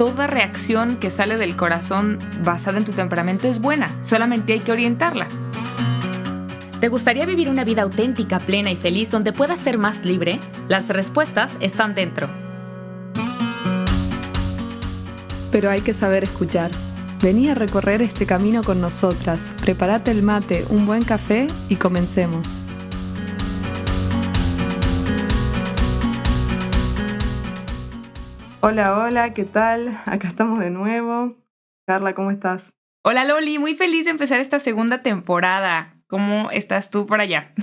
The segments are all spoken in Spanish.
toda reacción que sale del corazón basada en tu temperamento es buena, solamente hay que orientarla. ¿Te gustaría vivir una vida auténtica, plena y feliz donde puedas ser más libre? Las respuestas están dentro. Pero hay que saber escuchar. Vení a recorrer este camino con nosotras. Prepárate el mate, un buen café y comencemos. Hola, hola, ¿qué tal? Acá estamos de nuevo. Carla, ¿cómo estás? Hola Loli, muy feliz de empezar esta segunda temporada. ¿Cómo estás tú por allá?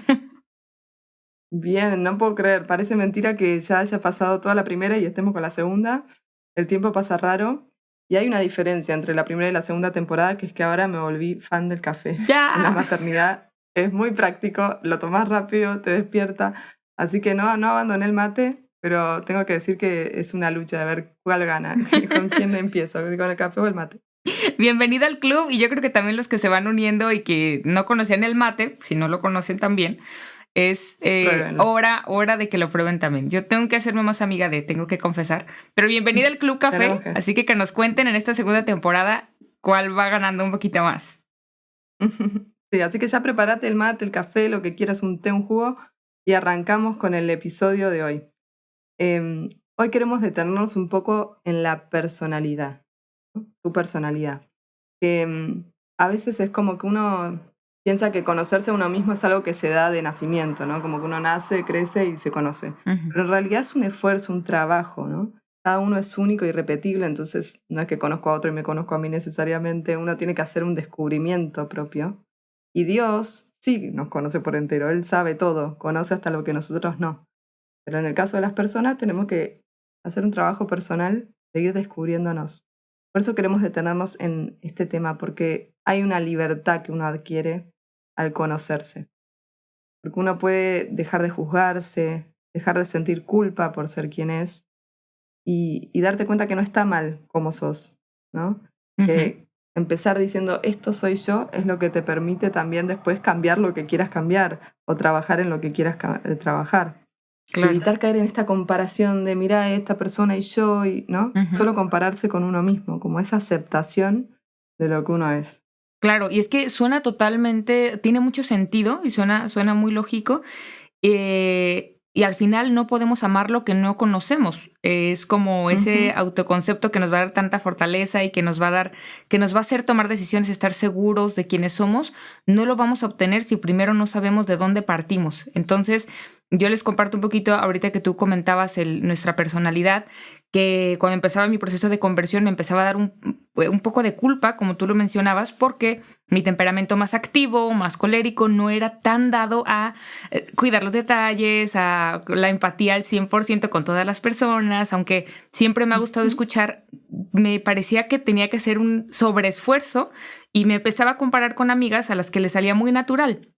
Bien, no puedo creer. Parece mentira que ya haya pasado toda la primera y estemos con la segunda. El tiempo pasa raro. Y hay una diferencia entre la primera y la segunda temporada, que es que ahora me volví fan del café. ¡Ya! En la maternidad es muy práctico, lo tomás rápido, te despierta. Así que no abandoné el mate, pero tengo que decir que es una lucha de ver cuál gana, con quién empiezo, con el café o el mate. Bienvenida al club, y yo creo que también los que se van uniendo y que no conocían el mate, si no lo conocen también, es hora de que lo prueben también. Yo tengo que hacerme más amiga tengo que confesar. Pero bienvenida al Club Café, así que nos cuenten en esta segunda temporada cuál va ganando un poquito más. Sí, así que ya prepárate el mate, el café, lo que quieras, un té, un jugo, y arrancamos con el episodio de hoy. Hoy queremos detenernos un poco en la personalidad, ¿no? Tu personalidad. Que a veces es como que uno piensa que conocerse a uno mismo es algo que se da de nacimiento, ¿no? Como que uno nace, crece y se conoce. Uh-huh. Pero en realidad es un esfuerzo, un trabajo, ¿no? Cada uno es único y irrepetible, entonces no es que conozco a otro y me conozco a mí necesariamente. Uno tiene que hacer un descubrimiento propio. Y Dios sí nos conoce por entero, Él sabe todo, conoce hasta lo que nosotros no. Pero en el caso de las personas tenemos que hacer un trabajo personal, seguir descubriéndonos. Por eso queremos detenernos en este tema, porque hay una libertad que uno adquiere al conocerse. Porque uno puede dejar de juzgarse, dejar de sentir culpa por ser quien es y darte cuenta que no está mal como sos, ¿no? Uh-huh. Que empezar diciendo esto soy yo es lo que te permite también después cambiar lo que quieras cambiar o trabajar en lo que quieras trabajar. Claro. Evitar caer en esta comparación de mira esta persona y yo, ¿no? Uh-huh. Solo compararse con uno mismo, como esa aceptación de lo que uno es. Claro, y es que suena totalmente, tiene mucho sentido y suena muy lógico. Y al final no podemos amar lo que no conocemos. Es como ese autoconcepto que nos va a dar tanta fortaleza y que nos va a hacer tomar decisiones, estar seguros de quiénes somos. No lo vamos a obtener si primero no sabemos de dónde partimos. Entonces, yo les comparto un poquito, ahorita que tú comentabas nuestra personalidad, que cuando empezaba mi proceso de conversión me empezaba a dar un poco de culpa, como tú lo mencionabas, porque mi temperamento más activo, más colérico, no era tan dado a cuidar los detalles, a la empatía al 100% con todas las personas, aunque siempre me ha gustado escuchar, me parecía que tenía que hacer un sobreesfuerzo y me empezaba a comparar con amigas a las que les salía muy natural.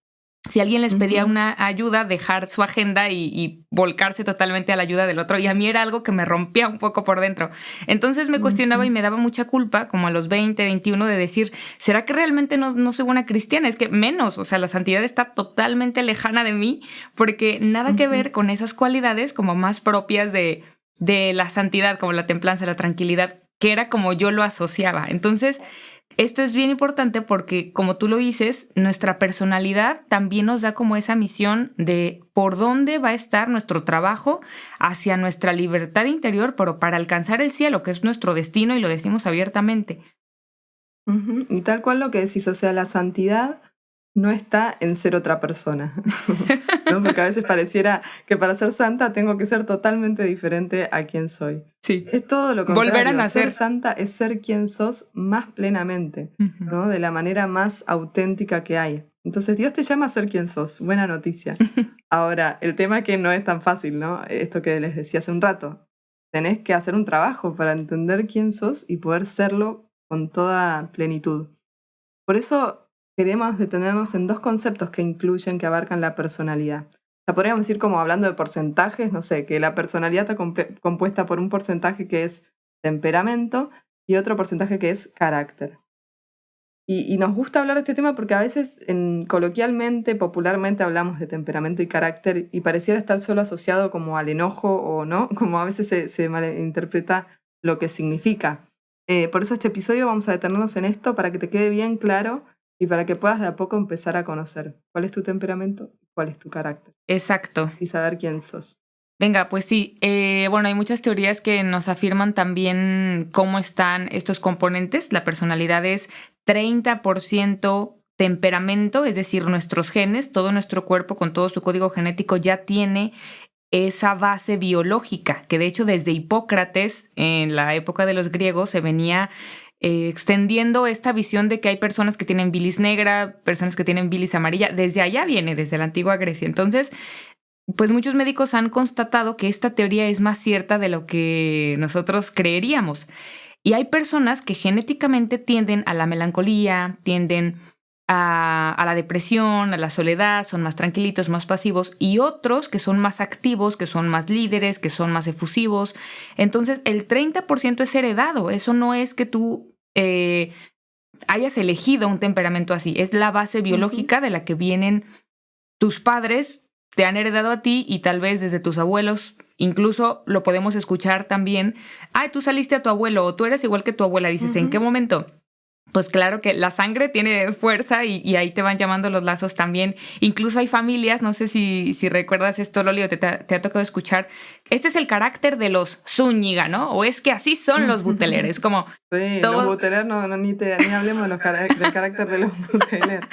Si alguien les pedía una ayuda, dejar su agenda y volcarse totalmente a la ayuda del otro. Y a mí era algo que me rompía un poco por dentro. Entonces me cuestionaba y me daba mucha culpa, como a los 20, 21, de decir, ¿será que realmente no soy buena cristiana? Es que menos, o sea, la santidad está totalmente lejana de mí, porque nada que ver con esas cualidades como más propias de la santidad, como la templanza, la tranquilidad, que era como yo lo asociaba. Entonces, esto es bien importante porque, como tú lo dices, nuestra personalidad también nos da como esa misión de por dónde va a estar nuestro trabajo hacia nuestra libertad interior, pero para alcanzar el cielo, que es nuestro destino, y lo decimos abiertamente. Y tal cual lo que decís, o sea, la santidad no está en ser otra persona, ¿no? Porque a veces pareciera que para ser santa tengo que ser totalmente diferente a quien soy. Sí. Es todo lo contrario. Volver a nacer. Ser santa es ser quien sos más plenamente, ¿no? De la manera más auténtica que hay. Entonces Dios te llama a ser quien sos. Buena noticia. Ahora, el tema es que no es tan fácil, ¿no? Esto que les decía hace un rato. Tenés que hacer un trabajo para entender quién sos y poder serlo con toda plenitud. Por eso queremos detenernos en dos conceptos que incluyen, que abarcan la personalidad. O sea, podríamos decir, como hablando de porcentajes, no sé, que la personalidad está compuesta por un porcentaje que es temperamento y otro porcentaje que es carácter. Y nos gusta hablar de este tema porque a veces coloquialmente, popularmente hablamos de temperamento y carácter y pareciera estar solo asociado como al enojo o no, como a veces se malinterpreta lo que significa. Por eso este episodio vamos a detenernos en esto para que te quede bien claro y para que puedas de a poco empezar a conocer cuál es tu temperamento, cuál es tu carácter. Exacto. Y saber quién sos. Venga, pues sí. Bueno, hay muchas teorías que nos afirman también cómo están estos componentes. La personalidad es 30% temperamento, es decir, nuestros genes, todo nuestro cuerpo con todo su código genético ya tiene esa base biológica, que de hecho desde Hipócrates, en la época de los griegos, se venía extendiendo esta visión de que hay personas que tienen bilis negra, personas que tienen bilis amarilla. Desde allá viene, desde la antigua Grecia. Entonces, pues muchos médicos han constatado que esta teoría es más cierta de lo que nosotros creeríamos. Y hay personas que genéticamente tienden a la melancolía, tienden a la depresión, a la soledad, son más tranquilitos, más pasivos, y otros que son más activos, que son más líderes, que son más efusivos. Entonces, el 30% es heredado. Eso no es que tú hayas elegido un temperamento así. Es la base biológica de la que vienen tus padres, te han heredado a ti y tal vez desde tus abuelos. Incluso lo podemos escuchar también. Ay, tú saliste a tu abuelo o tú eres igual que tu abuela. Dices, ¿en qué momento? Pues claro que la sangre tiene fuerza y ahí te van llamando los lazos también. Incluso hay familias, no sé si recuerdas esto, Loli, o te ha tocado escuchar. Este es el carácter de los Zúñiga, ¿no? O es que así son los Buteler. Es como... Sí, los Buteler, ni hablemos del carácter de los Buteler.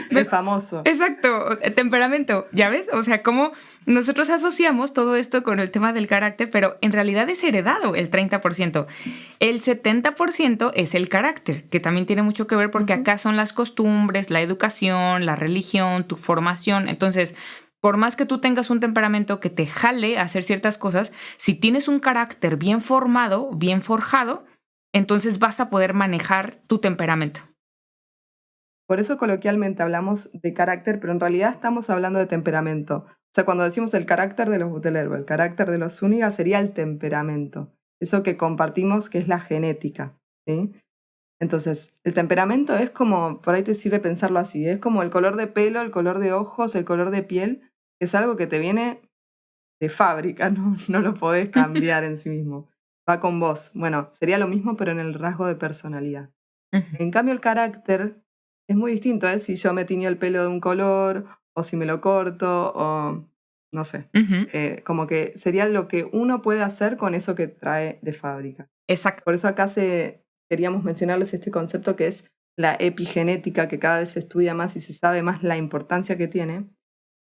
Es famoso. Exacto, temperamento, ¿ya ves? O sea, como nosotros asociamos todo esto con el tema del carácter, pero en realidad es heredado el 30%. El 70% es el carácter, que también tiene mucho que ver porque acá son las costumbres, la educación, la religión, tu formación. Entonces, por más que tú tengas un temperamento que te jale a hacer ciertas cosas, si tienes un carácter bien formado, bien forjado, entonces vas a poder manejar tu temperamento. Por eso coloquialmente hablamos de carácter, pero en realidad estamos hablando de temperamento. O sea, cuando decimos el carácter de los Buteler o el carácter de los Zúñiga sería el temperamento. Eso que compartimos, que es la genética, ¿sí? Entonces, el temperamento es como, por ahí te sirve pensarlo así, es como el color de pelo, el color de ojos, el color de piel, que es algo que te viene de fábrica, no lo podés cambiar en sí mismo. Va con vos. Bueno, sería lo mismo, pero en el rasgo de personalidad. En cambio, el carácter es muy distinto, ¿eh? Si yo me tiño el pelo de un color, o si me lo corto, o no sé. Como que sería lo que uno puede hacer con eso que trae de fábrica. Exacto. Por eso acá queríamos mencionarles este concepto que es la epigenética, que cada vez se estudia más y se sabe más la importancia que tiene.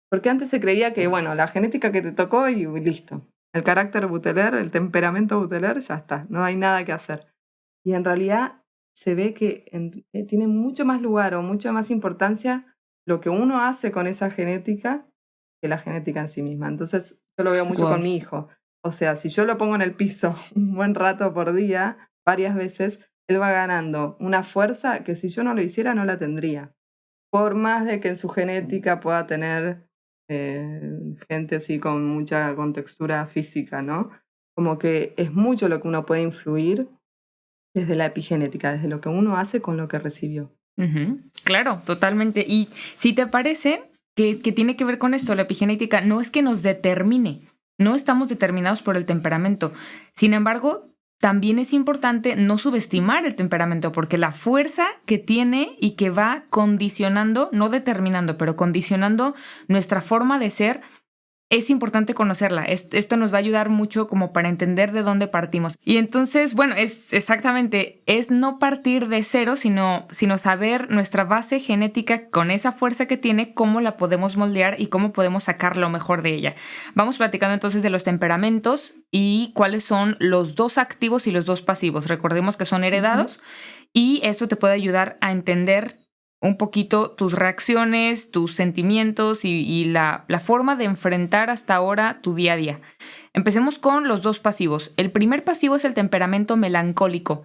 Porque antes se creía que, bueno, la genética que te tocó y listo. El carácter Buteler, el temperamento Buteler, ya está, no hay nada que hacer. Y en realidad se ve que tiene mucho más lugar o mucha más importancia lo que uno hace con esa genética que la genética en sí misma. Entonces yo lo veo mucho con mi hijo. O sea, si yo lo pongo en el piso un buen rato por día, varias veces, él va ganando una fuerza que si yo no lo hiciera no la tendría. Por más de que en su genética pueda tener gente así con textura física, ¿no? Como que es mucho lo que uno puede influir desde la epigenética, desde lo que uno hace con lo que recibió. Claro, totalmente. Y si te parece que tiene que ver con esto, la epigenética, no es que nos determine, no estamos determinados por el temperamento. Sin embargo, también es importante no subestimar el temperamento, porque la fuerza que tiene y que va condicionando, no determinando, pero condicionando nuestra forma de ser, es importante conocerla. Esto nos va a ayudar mucho como para entender de dónde partimos. Y entonces, bueno, es no partir de cero, sino saber nuestra base genética con esa fuerza que tiene, cómo la podemos moldear y cómo podemos sacar lo mejor de ella. Vamos platicando entonces de los temperamentos y cuáles son los dos activos y los dos pasivos. Recordemos que son heredados y esto te puede ayudar a entender un poquito tus reacciones, tus sentimientos y la forma de enfrentar hasta ahora tu día a día. Empecemos con los dos pasivos. El primer pasivo es el temperamento melancólico.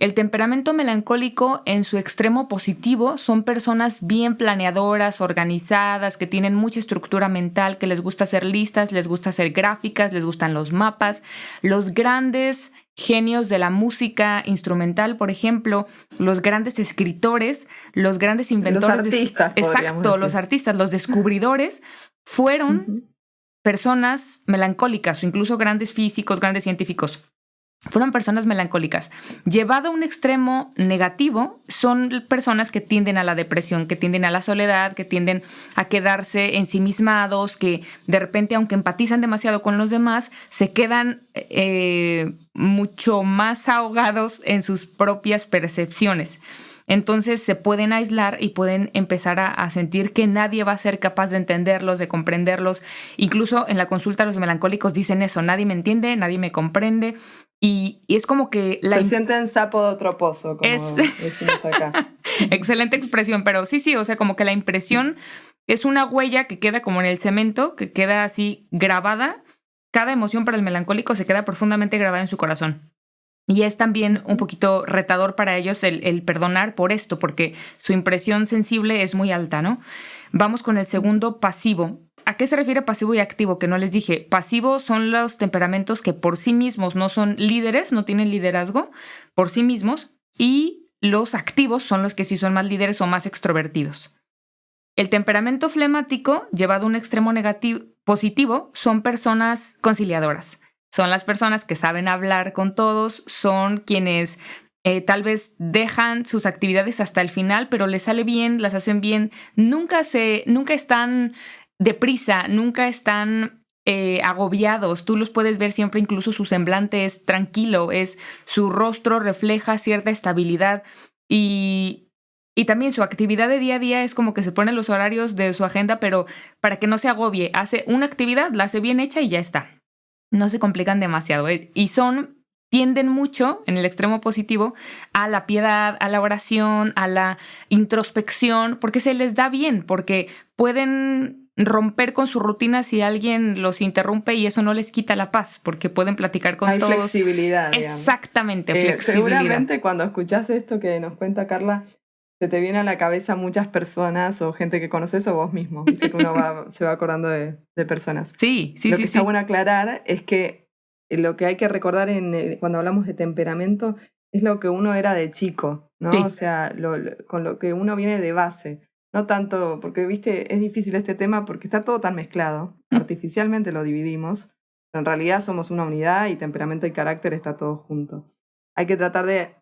El temperamento melancólico, en su extremo positivo, son personas bien planeadoras, organizadas, que tienen mucha estructura mental, que les gusta hacer listas, les gusta hacer gráficas, les gustan los mapas. Los grandes genios de la música instrumental, por ejemplo, los grandes escritores, los grandes inventores. Los artistas, exacto, los artistas, los descubridores, fueron personas melancólicas o incluso grandes físicos, grandes científicos. fueron personas melancólicas. Llevado a un extremo negativo, son personas que tienden a la depresión, que tienden a la soledad, que tienden a quedarse ensimismados, que de repente, aunque empatizan demasiado con los demás, se quedan mucho más ahogados en sus propias percepciones. Entonces se pueden aislar y pueden empezar a sentir que nadie va a ser capaz de entenderlos, de comprenderlos. Incluso en la consulta los melancólicos dicen eso: nadie me entiende, nadie me comprende. Y es como que... Se sienten sapo de otro pozo, como decimos acá. Excelente expresión, pero sí, o sea, como que la impresión es una huella que queda como en el cemento, que queda así grabada. Cada emoción para el melancólico se queda profundamente grabada en su corazón. Y es también un poquito retador para ellos el perdonar por esto, porque su impresión sensible es muy alta, ¿no? Vamos con el segundo, pasivo. ¿A qué se refiere pasivo y activo? Que no les dije. Pasivo son los temperamentos que por sí mismos no son líderes, no tienen liderazgo por sí mismos, y los activos son los que sí son más líderes o más extrovertidos. El temperamento flemático, llevado a un extremo positivo, son personas conciliadoras. Son las personas que saben hablar con todos, son quienes tal vez dejan sus actividades hasta el final, pero les sale bien, las hacen bien. Nunca están deprisa, nunca están agobiados. Tú los puedes ver siempre, incluso su semblante es tranquilo, su rostro refleja cierta estabilidad y también su actividad de día a día es como que se ponen los horarios de su agenda, pero para que no se agobie. Hace una actividad, la hace bien hecha y ya está. No se complican demasiado, y tienden mucho, en el extremo positivo, a la piedad, a la oración, a la introspección, porque se les da bien, porque pueden romper con su rutina si alguien los interrumpe y eso no les quita la paz, porque pueden platicar con todos. Hay flexibilidad, digamos. Exactamente, flexibilidad. Seguramente cuando escuchás esto que nos cuenta Carla, se te viene a la cabeza muchas personas o gente que conoces o vos mismo. Viste que uno se va acordando de personas. Sí. Lo que está bueno aclarar es que lo que hay que recordar cuando hablamos de temperamento es lo que uno era de chico, ¿no? Sí. O sea, con lo que uno viene de base. No tanto, porque viste, es difícil este tema porque está todo tan mezclado. Artificialmente lo dividimos, pero en realidad somos una unidad y temperamento y carácter está todo junto. Hay que tratar de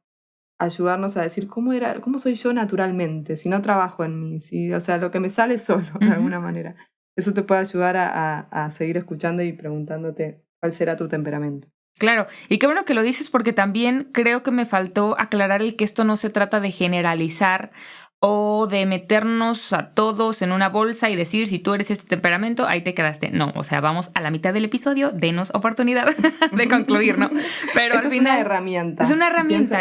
ayudarnos a decir cómo soy yo naturalmente, si no trabajo en mí, o sea, lo que me sale solo de alguna manera. Eso te puede ayudar a seguir escuchando y preguntándote cuál será tu temperamento. Claro, y qué bueno que lo dices porque también creo que me faltó aclarar que esto no se trata de generalizar o de meternos a todos en una bolsa y decir, si tú eres este temperamento, ahí te quedaste. No, o sea, vamos a la mitad del episodio, denos oportunidad de concluir, ¿no? Pero al final... Es una herramienta. Es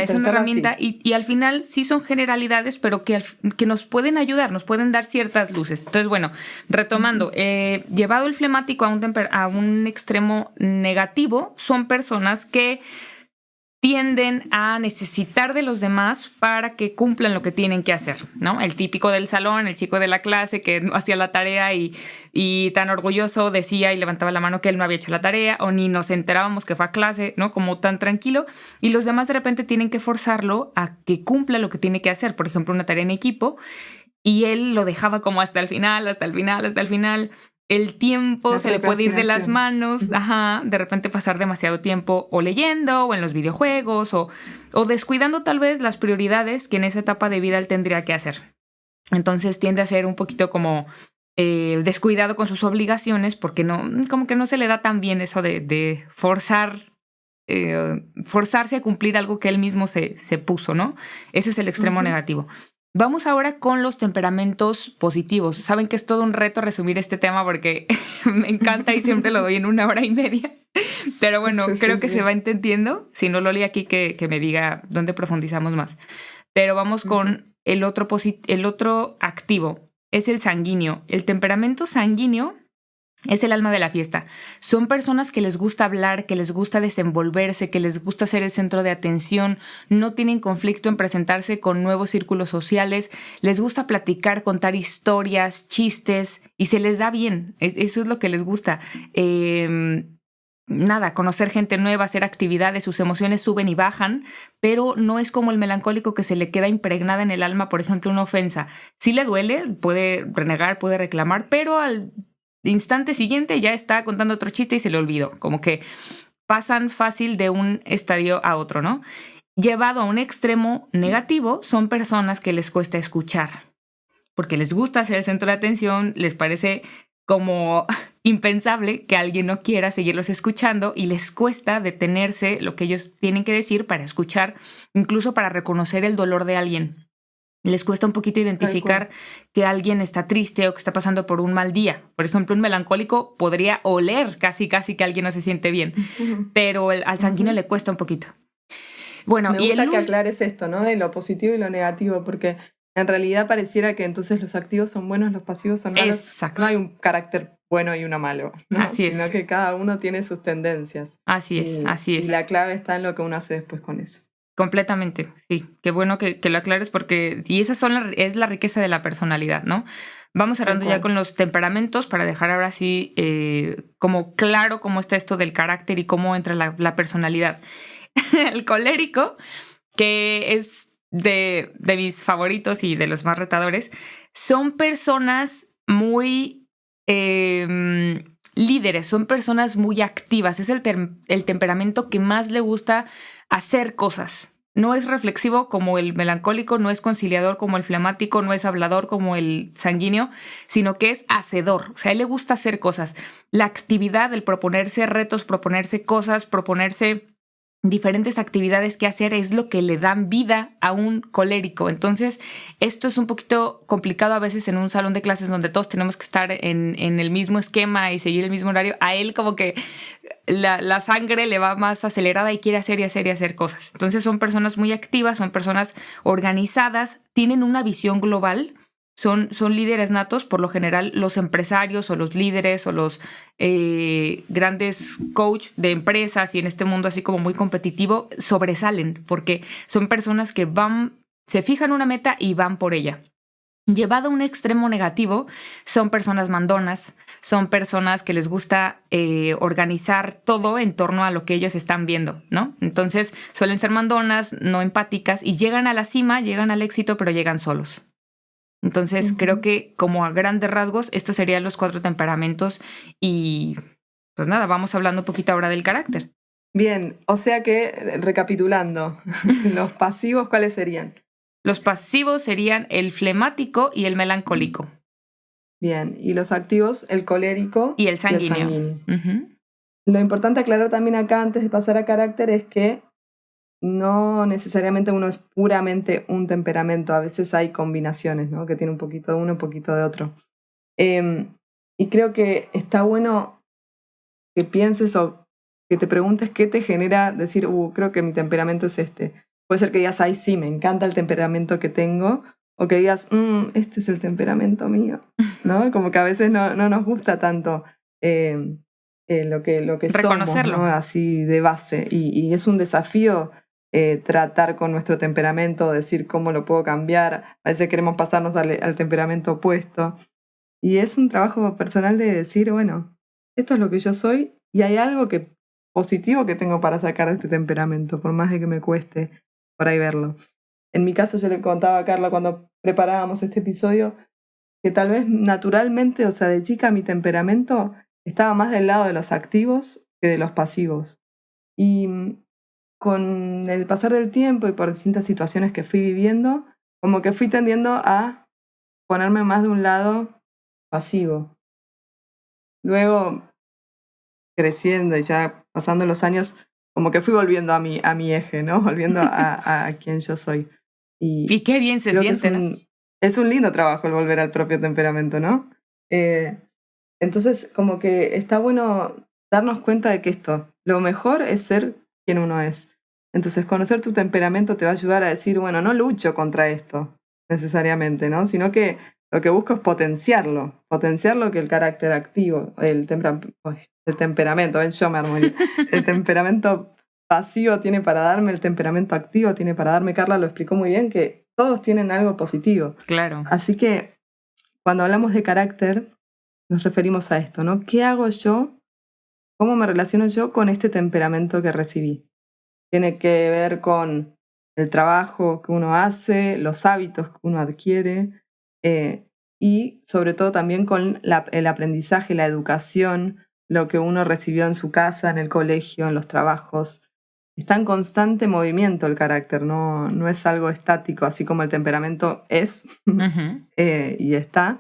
una herramienta y al final sí son generalidades, pero que nos pueden ayudar, nos pueden dar ciertas luces. Entonces, bueno, retomando, llevado el flemático a un extremo negativo, son personas que tienden a necesitar de los demás para que cumplan lo que tienen que hacer, ¿no? El típico del salón, el chico de la clase que no hacía la tarea y tan orgulloso decía y levantaba la mano que él no había hecho la tarea, o ni nos enterábamos que fue a clase, ¿no? Como tan tranquilo, y los demás de repente tienen que forzarlo a que cumpla lo que tiene que hacer, por ejemplo, una tarea en equipo, y él lo dejaba como hasta el final. El tiempo se le puede ir de las manos, de repente pasar demasiado tiempo o leyendo o en los videojuegos o descuidando tal vez las prioridades que en esa etapa de vida él tendría que hacer. Entonces tiende a ser un poquito como descuidado con sus obligaciones porque como que no se le da tan bien eso de forzarse a cumplir algo que él mismo se puso, ¿no? Ese es el extremo negativo. Vamos ahora con los temperamentos positivos. Saben que es todo un reto resumir este tema porque me encanta y siempre lo doy en 1 hora y media. Pero bueno, creo que se va entendiendo. Si no lo leí aquí, que me diga dónde profundizamos más. Pero vamos con el otro activo. Es el sanguíneo. El temperamento sanguíneo es el alma de la fiesta. Son personas que les gusta hablar, que les gusta desenvolverse, que les gusta ser el centro de atención, no tienen conflicto en presentarse con nuevos círculos sociales, les gusta platicar, contar historias, chistes y se les da bien. Eso es lo que les gusta. Conocer gente nueva, hacer actividades, sus emociones suben y bajan, pero no es como el melancólico que se le queda impregnada en el alma, por ejemplo, una ofensa. Sí le duele, puede renegar, puede reclamar, pero al instante siguiente ya está contando otro chiste y se le olvidó. Como que pasan fácil de un estadio a otro, ¿no? Llevado a un extremo negativo, son personas que les cuesta escuchar, porque les gusta ser el centro de atención, les parece como impensable que alguien no quiera seguirlos escuchando y les cuesta detenerse lo que ellos tienen que decir para escuchar, incluso para reconocer el dolor de alguien. Les cuesta un poquito identificar que alguien está triste o que está pasando por un mal día. Por ejemplo, un melancólico podría oler casi que alguien no se siente bien, pero al sanguíneo le cuesta un poquito. Bueno, me gusta que aclares esto, ¿no? De lo positivo y lo negativo, porque en realidad pareciera que entonces los activos son buenos, los pasivos son malos. Exacto. No hay un carácter bueno y uno malo, ¿no? Así es. Sino que cada uno tiene sus tendencias. Así es. Y la clave está en lo que uno hace después con eso. Completamente, sí. Qué bueno que lo aclares porque y esa es la riqueza de la personalidad, ¿no? Vamos cerrando ya con los temperamentos para dejar ahora sí como claro cómo está esto del carácter y cómo entra la personalidad. El colérico, que es de mis favoritos y de los más retadores, son personas muy líderes, son personas muy activas. Es el temperamento que más le gusta hacer cosas. No es reflexivo como el melancólico, no es conciliador como el flemático, no es hablador como el sanguíneo, sino que es hacedor. O sea, a él le gusta hacer cosas. La actividad, el proponerse retos, proponerse cosas, proponerse diferentes actividades que hacer es lo que le dan vida a un colérico. Entonces, esto es un poquito complicado a veces en un salón de clases donde todos tenemos que estar en el mismo esquema y seguir el mismo horario. A él como que la sangre le va más acelerada y quiere hacer y hacer y hacer cosas. Entonces, son personas muy activas, son personas organizadas, tienen una visión global. Son líderes natos, por lo general los empresarios o los líderes o los grandes coach de empresas y en este mundo así como muy competitivo sobresalen porque son personas que se fijan una meta y van por ella. Llevado a un extremo negativo, son personas mandonas, son personas que les gusta organizar todo en torno a lo que ellos están viendo, ¿no? Entonces suelen ser mandonas, no empáticas y llegan a la cima, llegan al éxito, pero llegan solos. Entonces, creo que como a grandes rasgos, estos serían los 4 temperamentos y pues nada, vamos hablando un poquito ahora del carácter. Bien, o sea que, recapitulando, los pasivos, ¿cuáles serían? Los pasivos serían el flemático y el melancólico. Bien, y los activos, el colérico y el sanguíneo. Lo importante aclarar también acá, antes de pasar a carácter, es que no necesariamente uno es puramente un temperamento, a veces hay combinaciones, ¿no? Que tiene un poquito de uno, un poquito de otro. Y creo que está bueno que pienses o que te preguntes qué te genera decir, creo que mi temperamento es este. Puede ser que digas, ay, sí, me encanta el temperamento que tengo, o que digas, este es el temperamento mío, ¿no? Como que a veces no nos gusta tanto lo que reconocerlo, somos, ¿no? Así de base, y es un desafío tratar con nuestro temperamento, decir cómo lo puedo cambiar. A veces queremos pasarnos al temperamento opuesto. Y es un trabajo personal de decir, bueno, esto es lo que yo soy y hay algo positivo que tengo para sacar de este temperamento, por más de que me cueste por ahí verlo. En mi caso, yo le contaba a Carla cuando preparábamos este episodio que tal vez naturalmente, o sea, de chica mi temperamento estaba más del lado de los activos que de los pasivos. Y con el pasar del tiempo y por distintas situaciones que fui viviendo, como que fui tendiendo a ponerme más de un lado pasivo. Luego, creciendo y ya pasando los años, como que fui volviendo a mi eje, ¿no? Volviendo a quien yo soy. Y qué bien se siente, ¿no? Es un lindo trabajo el volver al propio temperamento, ¿no? Entonces, como que está bueno darnos cuenta de que lo mejor es ser quien uno es. Entonces, conocer tu temperamento te va a ayudar a decir, bueno, no lucho contra esto necesariamente, ¿no? Sino que lo que busco es potenciarlo que el carácter activo, el temperamento, yo me armoría. El temperamento pasivo tiene para darme, el temperamento activo tiene para darme. Carla lo explicó muy bien, que todos tienen algo positivo. Claro. Así que cuando hablamos de carácter, nos referimos a esto, ¿no? ¿Qué hago yo? ¿Cómo me relaciono yo con este temperamento que recibí? Tiene que ver con el trabajo que uno hace, los hábitos que uno adquiere y sobre todo también con el aprendizaje, la educación, lo que uno recibió en su casa, en el colegio, en los trabajos. Está en constante movimiento el carácter, no es algo estático, así como el temperamento es y está.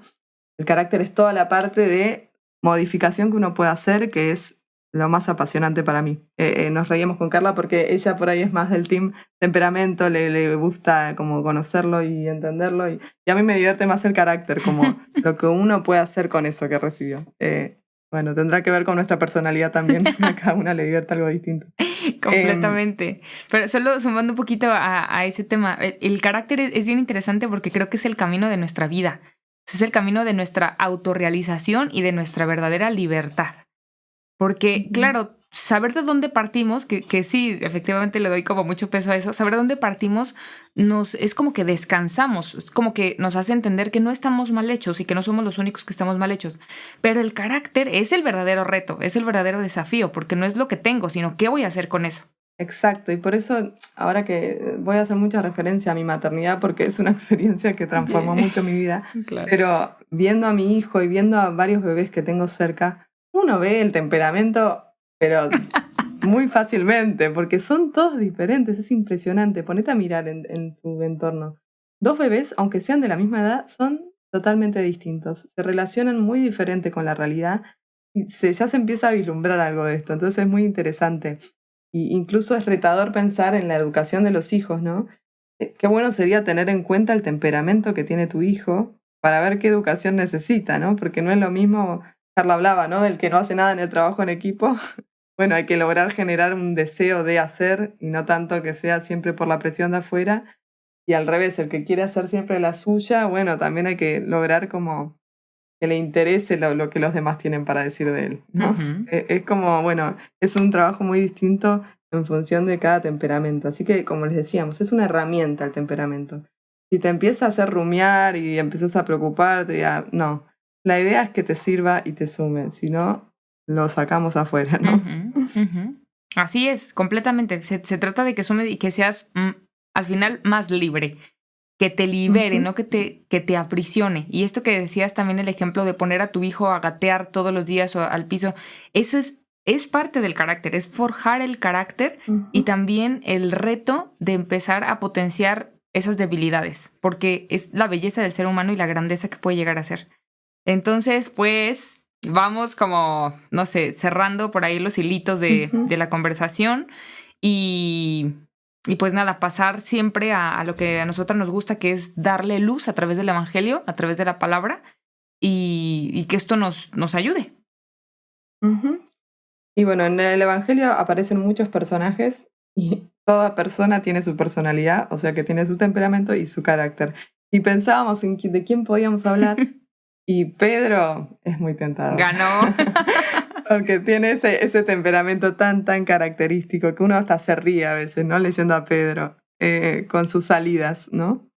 El carácter es toda la parte de modificación que uno puede hacer, que es lo más apasionante para mí. Nos reímos con Carla porque ella por ahí es más del team temperamento, le gusta como conocerlo y entenderlo, y a mí me divierte más el carácter, como lo que uno puede hacer con eso que recibió. Bueno, tendrá que ver con nuestra personalidad también, a cada una le divierte algo distinto. Completamente. Pero solo sumando un poquito a ese tema, el carácter es bien interesante porque creo que es el camino de nuestra vida. Es el camino de nuestra autorrealización y de nuestra verdadera libertad. Porque, claro, saber de dónde partimos, que sí, efectivamente le doy como mucho peso a eso, saber de dónde partimos es como que descansamos, es como que nos hace entender que no estamos mal hechos y que no somos los únicos que estamos mal hechos. Pero el carácter es el verdadero reto, es el verdadero desafío, porque no es lo que tengo, sino qué voy a hacer con eso. Exacto, y por eso ahora que voy a hacer mucha referencia a mi maternidad porque es una experiencia que transformó mucho mi vida, Claro. Pero viendo a mi hijo y viendo a varios bebés que tengo cerca, uno ve el temperamento, pero muy fácilmente, porque son todos diferentes, es impresionante. Ponete a mirar en tu entorno. 2 bebés, aunque sean de la misma edad, son totalmente distintos, se relacionan muy diferente con la realidad y ya se empieza a vislumbrar algo de esto, entonces es muy interesante. Y incluso es retador pensar en la educación de los hijos, ¿no? Qué bueno sería tener en cuenta el temperamento que tiene tu hijo para ver qué educación necesita, ¿no? Porque no es lo mismo, Carla hablaba, ¿no? Del que no hace nada en el trabajo en equipo. Bueno, hay que lograr generar un deseo de hacer y no tanto que sea siempre por la presión de afuera. Y al revés, el que quiere hacer siempre la suya, bueno, también hay que lograr como que le interese lo que los demás tienen para decir de él, ¿no? Es como, bueno, es un trabajo muy distinto en función de cada temperamento. Así que, como les decíamos, es una herramienta el temperamento. Si te empieza a hacer rumiar y empiezas a preocuparte, ya, no. La idea es que te sirva y te sume, si no, lo sacamos afuera, ¿no? Así es, completamente. Se trata de que sume y que seas al final más libre, que te libere, no que te aprisione. Y esto que decías también, el ejemplo de poner a tu hijo a gatear todos los días o al piso, eso es parte del carácter, es forjar el carácter y también el reto de empezar a potenciar esas debilidades, porque es la belleza del ser humano y la grandeza que puede llegar a ser. Entonces, pues, vamos como, no sé, cerrando por ahí los hilitos de la conversación y pues nada, pasar siempre a lo que a nosotras nos gusta, que es darle luz a través del evangelio, a través de la palabra, y que esto nos ayude. Y bueno, en el evangelio aparecen muchos personajes y toda persona tiene su personalidad, o sea que tiene su temperamento y su carácter. Y pensábamos de quién podíamos hablar y Pedro es muy tentador. Ganó. Porque tiene ese temperamento tan característico que uno hasta se ríe a veces, ¿no? Leyendo a Pedro con sus salidas, ¿no?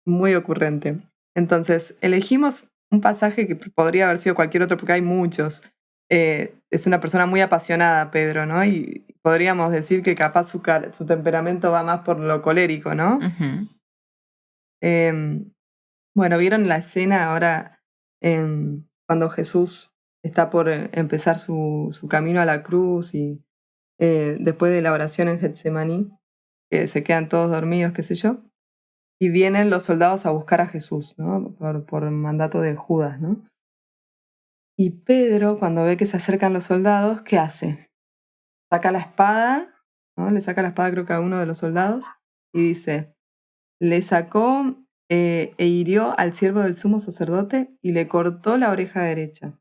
Muy ocurrente. Entonces, elegimos un pasaje que podría haber sido cualquier otro porque hay muchos. Es una persona muy apasionada, Pedro, ¿no? Y podríamos decir que capaz su temperamento va más por lo colérico, ¿no? Bueno, ¿vieron la escena ahora cuando Jesús está por empezar su camino a la cruz y después de la oración en Getsemaní, que se quedan todos dormidos, qué sé yo, y vienen los soldados a buscar a Jesús, ¿no? Por mandato de Judas, ¿no? Y Pedro, cuando ve que se acercan los soldados, ¿qué hace? Saca la espada, ¿no? Le saca la espada creo que a uno de los soldados y dice, le sacó e hirió al siervo del sumo sacerdote y le cortó la oreja derecha.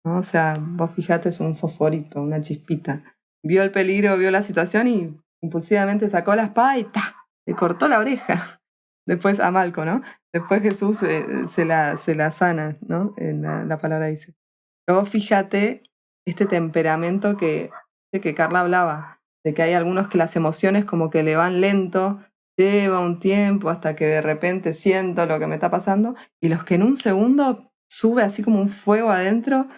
¿No? O sea, vos fijate, es un fosforito, una chispita. Vio el peligro, vio la situación y impulsivamente sacó la espada y ¡ta! Le cortó la oreja. Después a Malco, ¿no? Después Jesús se la sana, ¿no? La palabra dice. Pero vos fíjate este temperamento que Carla hablaba, de que hay algunos que las emociones como que le van lento, lleva un tiempo hasta que de repente siento lo que me está pasando, y los que en un segundo sube así como un fuego adentro,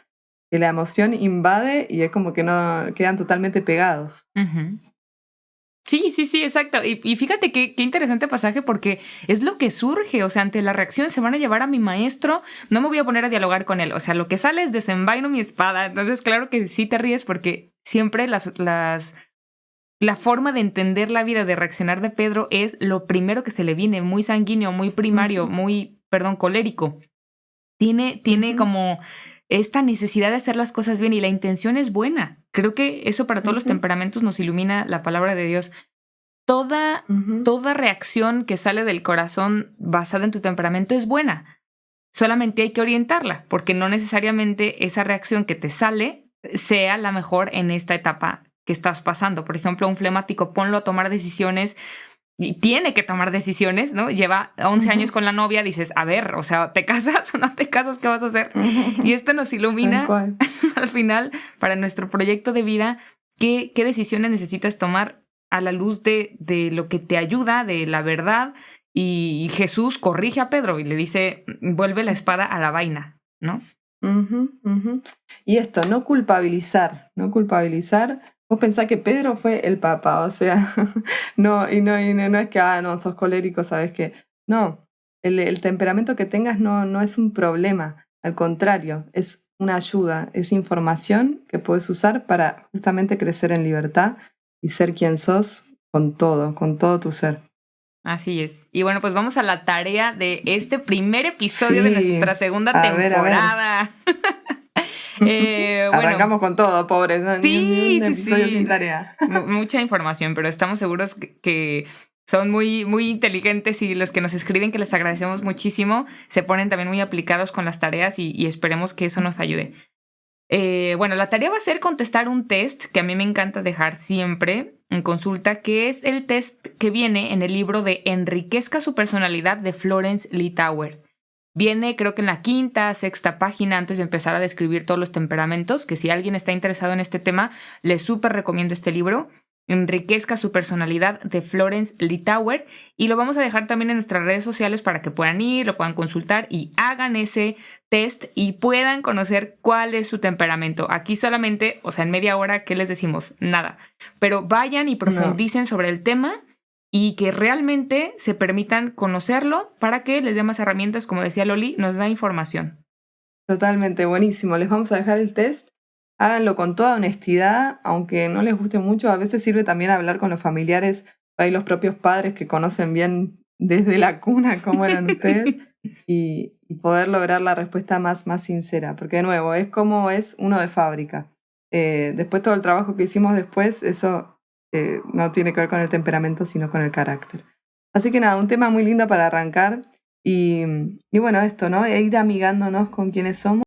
que la emoción invade y es como que no quedan totalmente pegados. Sí, exacto. Y fíjate qué interesante pasaje porque es lo que surge, o sea, ante la reacción se van a llevar a mi maestro, no me voy a poner a dialogar con él, o sea, lo que sale es desenvaino mi espada. Entonces, claro que sí te ríes porque siempre la forma de entender la vida, de reaccionar de Pedro es lo primero que se le viene, muy sanguíneo, muy primario, colérico. Tiene como esta necesidad de hacer las cosas bien y la intención es buena. Creo que eso para todos los temperamentos nos ilumina la palabra de Dios. Toda reacción que sale del corazón basada en tu temperamento es buena. Solamente hay que orientarla, porque no necesariamente esa reacción que te sale sea la mejor en esta etapa que estás pasando. Por ejemplo, un flemático, ponlo a tomar decisiones y tiene que tomar decisiones, ¿no? Lleva 11 años con la novia, dices, a ver, o sea, ¿te casas o no te casas? ¿Qué vas a hacer? Y esto nos ilumina al final para nuestro proyecto de vida, qué decisiones necesitas tomar a la luz de lo que te ayuda, de la verdad. Y Jesús corrige a Pedro y le dice, vuelve la espada a la vaina, ¿no? Y esto, no culpabilizar. Vos pensás que Pedro fue el papa, o sea, no es que, no, sos colérico, ¿sabes qué? No, el temperamento que tengas no es un problema, al contrario, es una ayuda, es información que puedes usar para justamente crecer en libertad y ser quien sos con todo tu ser. Así es. Y bueno, pues vamos a la tarea de este primer episodio de nuestra segunda temporada. Arrancamos con todo, pobres, ¿no? Ni un episodio sin tarea. Mucha información, pero estamos seguros que son muy, muy inteligentes y los que nos escriben, que les agradecemos muchísimo, se ponen también muy aplicados con las tareas y esperemos que eso nos ayude. La tarea va a ser contestar un test que a mí me encanta dejar siempre en consulta, que es el test que viene en el libro de Enriquezca su personalidad de Florence Littauer. Viene, creo que en la 5ª, 6ª página antes de empezar a describir todos los temperamentos, que si alguien está interesado en este tema, les súper recomiendo este libro, Enriquezca su personalidad de Florence Littauer, y lo vamos a dejar también en nuestras redes sociales para que puedan ir, lo puedan consultar y hagan ese test y puedan conocer cuál es su temperamento. Aquí solamente, o sea, en media hora, ¿qué les decimos? Nada. Pero vayan y profundicen sobre el tema y que realmente se permitan conocerlo para que les dé más herramientas, como decía Loli, nos da información. Totalmente, buenísimo. Les vamos a dejar el test. Háganlo con toda honestidad, aunque no les guste mucho. A veces sirve también hablar con los familiares, por ahí los propios padres que conocen bien desde la cuna cómo eran ustedes y poder lograr la respuesta más sincera. Porque de nuevo, es como es uno de fábrica. Después todo el trabajo que hicimos después, eso no tiene que ver con el temperamento, sino con el carácter. Así que nada, un tema muy lindo para arrancar y bueno, esto, ¿no? Ir amigándonos con quienes somos.